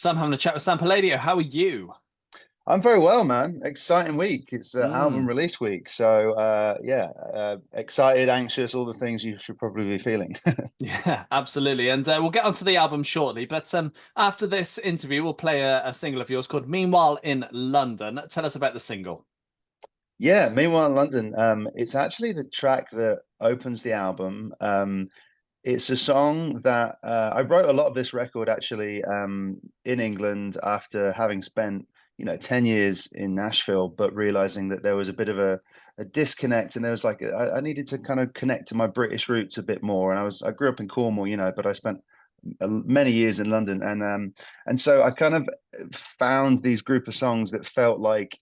So I'm having a chat with Sam Palladio. How are you? I'm very well, man. Exciting week. It's album Mm, release week. So excited, anxious, all the things you should probably be feeling. yeah, absolutely. And we'll get onto the album shortly. But after this interview, we'll play a single of yours called Meanwhile in London. Tell us about the single. Yeah, Meanwhile in London, it's actually the track that opens the album. It's a song that I wrote a lot of this record actually in England after having spent 10 years in Nashville, but realizing that there was a bit of a disconnect, and there was like I needed to kind of connect to my British roots a bit more. And I grew up in Cornwall, but I spent many years in London, and so I kind of found these group of songs that felt like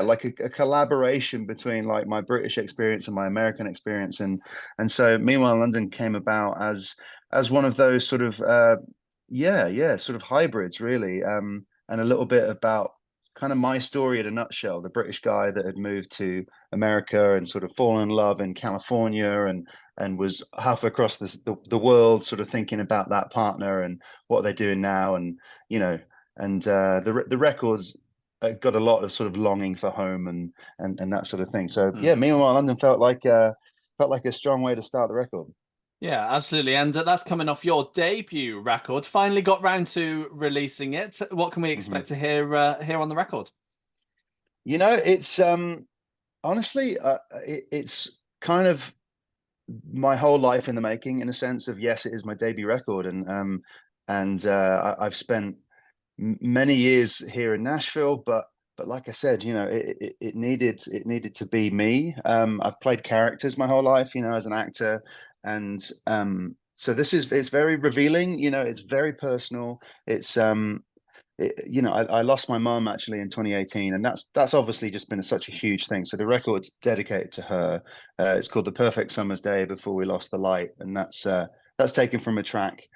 like a collaboration between like my British experience and my American experience. And so Meanwhile London came about as one of those sort of sort of hybrids, really, and a little bit about kind of my story in a nutshell, the British guy that had moved to America and sort of fallen in love in California, and was halfway across the world sort of thinking about that partner and what they're doing now. And you know the records got a lot of sort of longing for home and that sort of thing. So yeah, Hmm. Meanwhile London felt like a strong way to start the record. Yeah, absolutely. And that's coming off your debut record. Finally got round to releasing it. What can we Mhm. expect to hear here on the record? It's honestly, it's kind of my whole life in the making, in a sense of, yes, it is my debut record, and I've spent many years here in Nashville, but like I said, it needed to be me. I've played characters my whole life, as an actor, and so it's very revealing. It's very personal. I lost my mum actually in 2018, and that's obviously just been such a huge thing. So the record's dedicated to her. It's called "The Perfect Summer's Day Before We Lost the Light," and that's taken from a track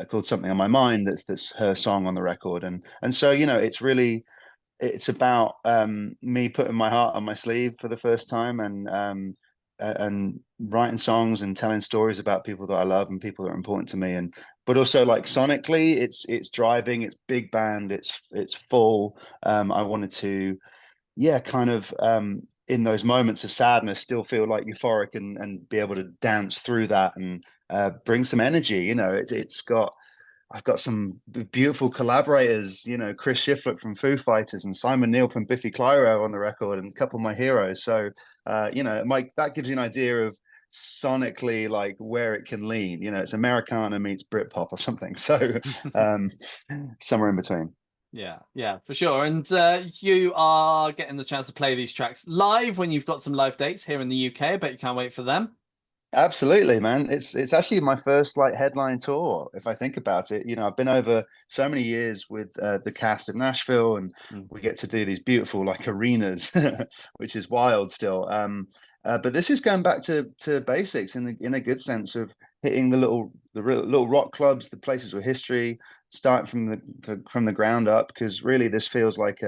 called "Something on My Mind." That's her song on the record, and so it's about me putting my heart on my sleeve for the first time, and writing songs and telling stories about people that I love and people that are important to me. And but also, like, sonically, it's driving, it's big band, it's full. I wanted to, yeah, kind of, in those moments of sadness, still feel like euphoric, and be able to dance through that, and bring some energy. I've got some beautiful collaborators, Chris Shiflett from Foo Fighters and Simon Neil from Biffy Clyro on the record, and a couple of my heroes. So, Mike, that gives you an idea of sonically like where it can lean. It's Americana meets Britpop or something. So, um, somewhere in between. Yeah, yeah, for sure. And you are getting the chance to play these tracks live when you've got some live dates here in the UK. Bet you can't wait for them. Absolutely, man. It's actually my first like headline tour, if I think about it. I've been over so many years with the cast of Nashville, and Mm. we get to do these beautiful like arenas, which is wild still. But this is going back to basics in a good sense of hitting the little rock clubs, the places with history, starting from the ground up, because really this feels like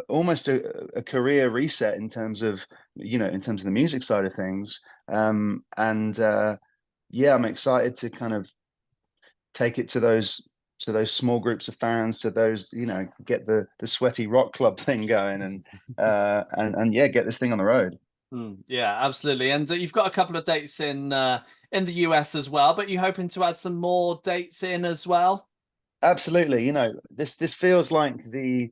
almost a career reset in terms of the music side of things. And Yeah, I'm excited to kind of take it to those small groups of fans, to those, get the sweaty rock club thing going, and yeah, get this thing on the road. Mm, yeah, absolutely. And you've got a couple of dates in the US as well, but you're hoping to add some more dates in as well. Absolutely. This feels like the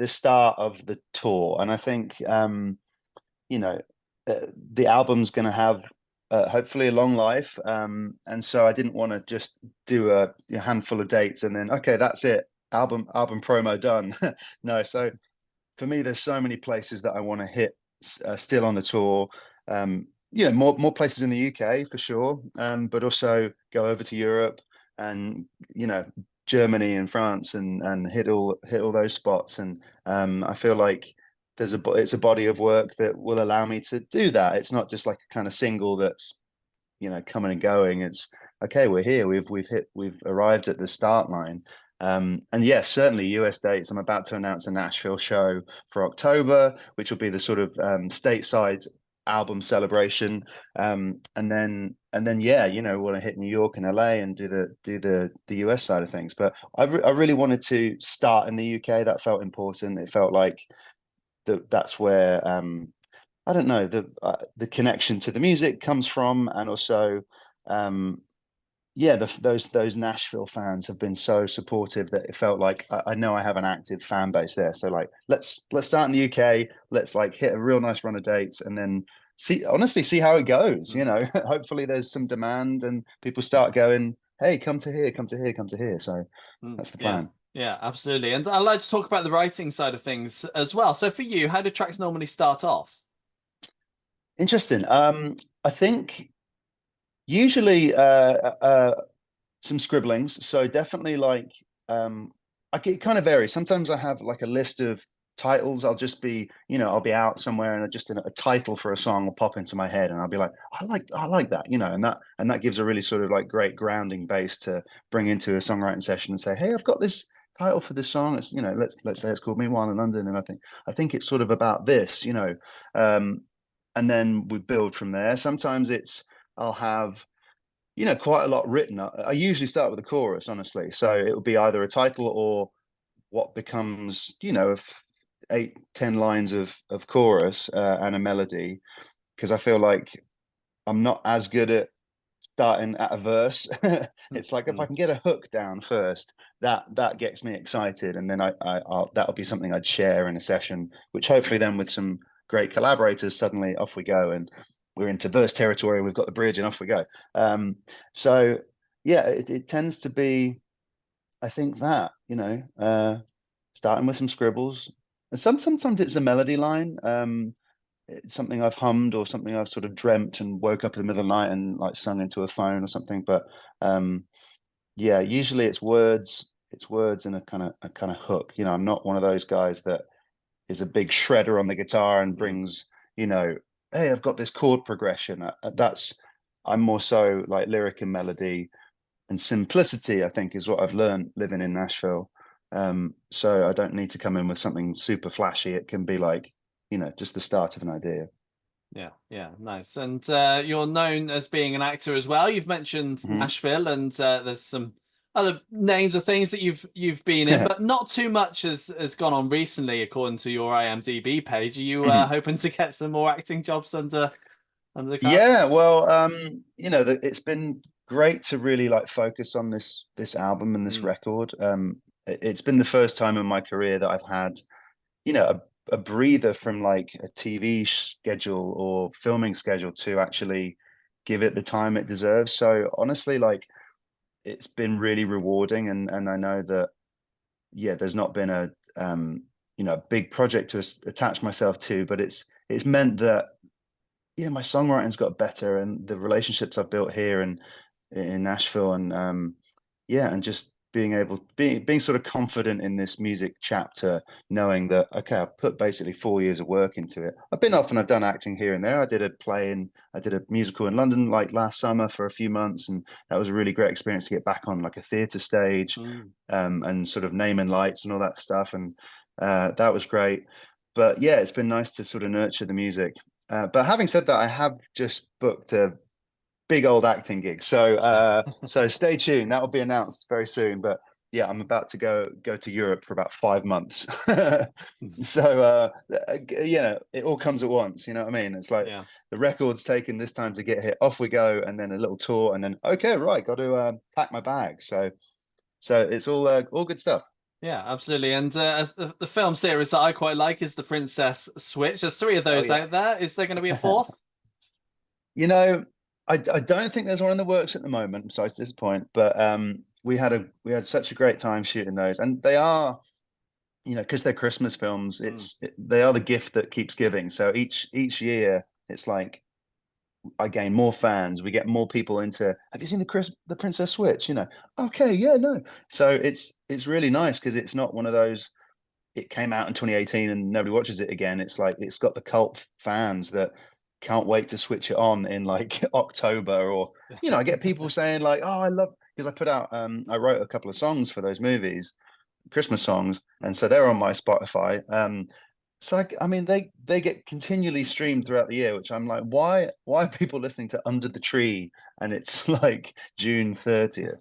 start of the tour, and I think you know, the album's going to have hopefully a long life. And so I didn't want to just do a handful of dates and then, okay, that's it. Album promo done. No, so for me, there's so many places that I want to hit still on the tour. More places in the UK for sure, but also go over to Europe and you know Germany and France, and hit all those spots. And I feel like it's a body of work that will allow me to do that. It's not just like a kind of single that's coming and going. It's okay, we're here. We've arrived at the start line. And yes, certainly US dates. I'm about to announce a Nashville show for October, which will be the sort of stateside album celebration. And then yeah, want to hit New York and LA and do the US side of things. But I really wanted to start in the UK. That felt important. It felt like that's where I don't know, the connection to the music comes from, and also yeah, those Nashville fans have been so supportive that it felt like I know I have an active fan base there. So like, let's start in the UK. Let's like hit a real nice run of dates, and then honestly see how it goes. Hopefully there's some demand and people start going, hey, come to here, come to here, come to here. So that's the Yeah. plan. Yeah, absolutely. And I'd like to talk about the writing side of things as well. So for you, how do tracks normally start off? Interesting. I think usually some scribblings. So definitely like it kind of varies. Sometimes I have like a list of titles. I'll just be, I'll be out somewhere and just a title for a song will pop into my head and I'll be like, I like that, and that gives a really sort of like great grounding base to bring into a songwriting session and say, hey, I've got this title for this song. It's, let's say it's called Meanwhile in London. And I think it's sort of about this, and then we build from there. Sometimes I'll have quite a lot written. I usually start with a chorus, honestly. So it will be either a title or what becomes, 8, 10 lines of chorus and a melody. Because I feel like I'm not as good at starting at a verse. It's like if I can get a hook down first, that gets me excited, and then that'll be something I'd share in a session, which hopefully then with some great collaborators, suddenly off we go, and we're into verse territory. We've got the bridge, and off we go. So yeah, it tends to be, I think that starting with some scribbles, and sometimes it's a melody line. It's something I've hummed or something I've sort of dreamt and woke up in the middle of the night and like sung into a phone or something. But yeah, usually it's words. It's words and a kind of hook. I'm not one of those guys that is a big shredder on the guitar and brings, hey, I've got this chord progression. I'm more so like lyric and melody and simplicity, I think, is what I've learned living in Nashville. So I don't need to come in with something super flashy. It can be like, just the start of an idea. Yeah, yeah, nice. And you're known as being an actor as well. You've mentioned Mhm. Nashville, and there's some other names of things that you've been in, but not too much has gone on recently, according to your IMDb page. Are you hoping to get some more acting jobs under the cards? Yeah, well, it's been great to really like focus on this album and this Mm, record. It's been the first time in my career that I've had, a breather from like a TV schedule or filming schedule to actually give it the time it deserves. So honestly, like it's been really rewarding, and I know that yeah, there's not been a big project to attach myself to, but it's meant that yeah, my songwriting's got better, and the relationships I've built here and in Nashville, and yeah, and just being sort of confident in this music chapter, knowing that okay, I've put basically 4 years of work into it. I've been mm, off and I've done acting here and there. I did a musical in London like last summer for a few months, and that was a really great experience to get back on like a theatre stage, mm. and sort of name and lights and all that stuff, and that was great. But yeah, it's been nice to sort of nurture the music. But having said that, I have just booked a big old acting gig. So stay tuned. That will be announced very soon. But yeah, I'm about to go to Europe for about 5 months. So it all comes at once. You know what I mean? It's like Yeah. the record's taken this time to get here. Off we go, and then a little tour, and then okay, right, got to pack my bag. So it's all good stuff. Yeah, absolutely. And the film series that I quite like is The Princess Switch. There's three of Oh those yeah. out there. Is there going to be a fourth? You know, I don't think there's one in the works at the moment, besides this point. But we had such a great time shooting those, and they are, because they're Christmas films. Mm. They are the gift that keeps giving. So each year, it's like I gain more fans. We get more people into. Have you seen the Princess Switch? Okay, yeah, no. So it's really nice because it's not one of those. It came out in 2018 and nobody watches it again. It's like it's got the cult fans that can't wait to switch it on in like October, or I get people saying like, "Oh, I love," because I wrote a couple of songs for those movies, Christmas songs, and so they're on my Spotify. So I mean, they get continually streamed throughout the year, which I'm like, why are people listening to Under the Tree and it's like June 30th?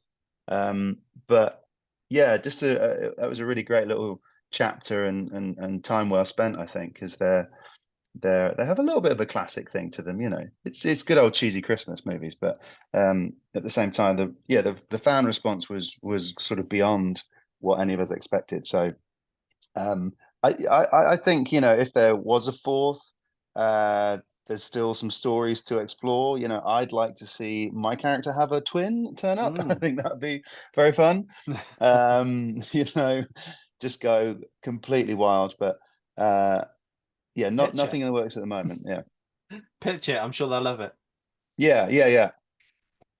But yeah, just that was a really great little chapter and time well spent, I think, because they have a little bit of a classic thing to them, you know. It's good old cheesy Christmas movies, but at the same time, the fan response was sort of beyond what any of us expected. So um, I think, you know, if there was a fourth, there's still some stories to explore. You know, I'd like to see my character have a twin turn up. I Mm. think that'd be very fun. You know, just go completely wild. But yeah, Pitch it. nothing in the works at the moment. Yeah. Pitch it. I'm sure they'll love it. Yeah.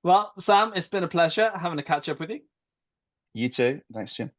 Well, Sam, it's been a pleasure having a catch up with you. You too. Thanks, Jim.